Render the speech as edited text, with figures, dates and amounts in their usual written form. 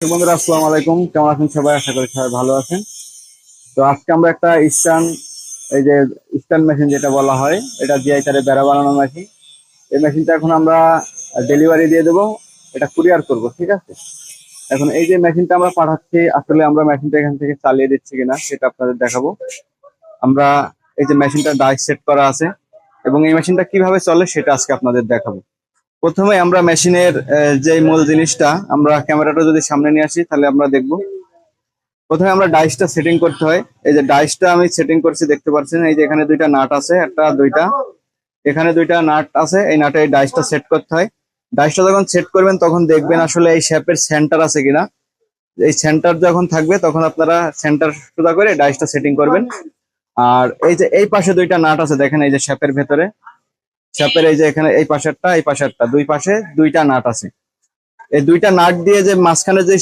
বন্ধুরা, আসসালামু আলাইকুম। কেমন আছেন সবাই? আশা করি সবাই ভালো আছেন। তো আজকে আমরা একটা স্টান, এই যে স্টান মেশিন যেটা বলা হয়, এটা জিআই তারে বেড়া বানানো মেশিন। এই মেশিনটা এখন আমরা ডেলিভারি দিয়ে দেবো, এটা কুরিয়ার করব, ঠিক আছে? এখন এই যে মেশিনটা আমরা পাঠাচ্ছি, আসলে আমরা মেশিনটা এখান থেকে চালিয়ে দিচ্ছি কিনা সেটা আপনাদের দেখাবো। আমরা এই যে মেশিনটা ডাই সেট করা আছে এবং এই মেশিনটা কিভাবে চলে সেটা আজকে আপনাদের দেখাবো। প্রথমে আমরা মেশিনের যে মূল জিনিসটা, আমরা ক্যামেরাটা যদি সামনে নিয়ে আসি তাহলে আমরা দেখবো। প্রথমে আমরা ডাইসটা সেটিং করতে হয়। এই যে ডাইসটা আমি সেটিং করছি, দেখতে পাচ্ছেন এই যে এখানে দুইটা নাট আছে, একটা দুইটা, এখানে দুইটা নাট আছে। এই নাটে এই ডাইসটা সেট করতে হয়। ডাইসটা যখন সেট করবেন তখন দেখবেন আসলে এই শেপের সেন্টার আছে কিনা। এই সেন্টার যখন থাকবে তখন আপনারা সেন্টার সোজা করে ডাইসটা সেটিং করবেন। আর এই যে এই পাশে দুইটা নাট আছে, দেখেন এই যে শেপের ভেতরে, শেপের এই যে এখানে এই পাশেরটা এই পাশেরটা, দুই পাশে দুইটা নাট আছে। এই দুইটা নাট দিয়ে যে মাঝখানে যে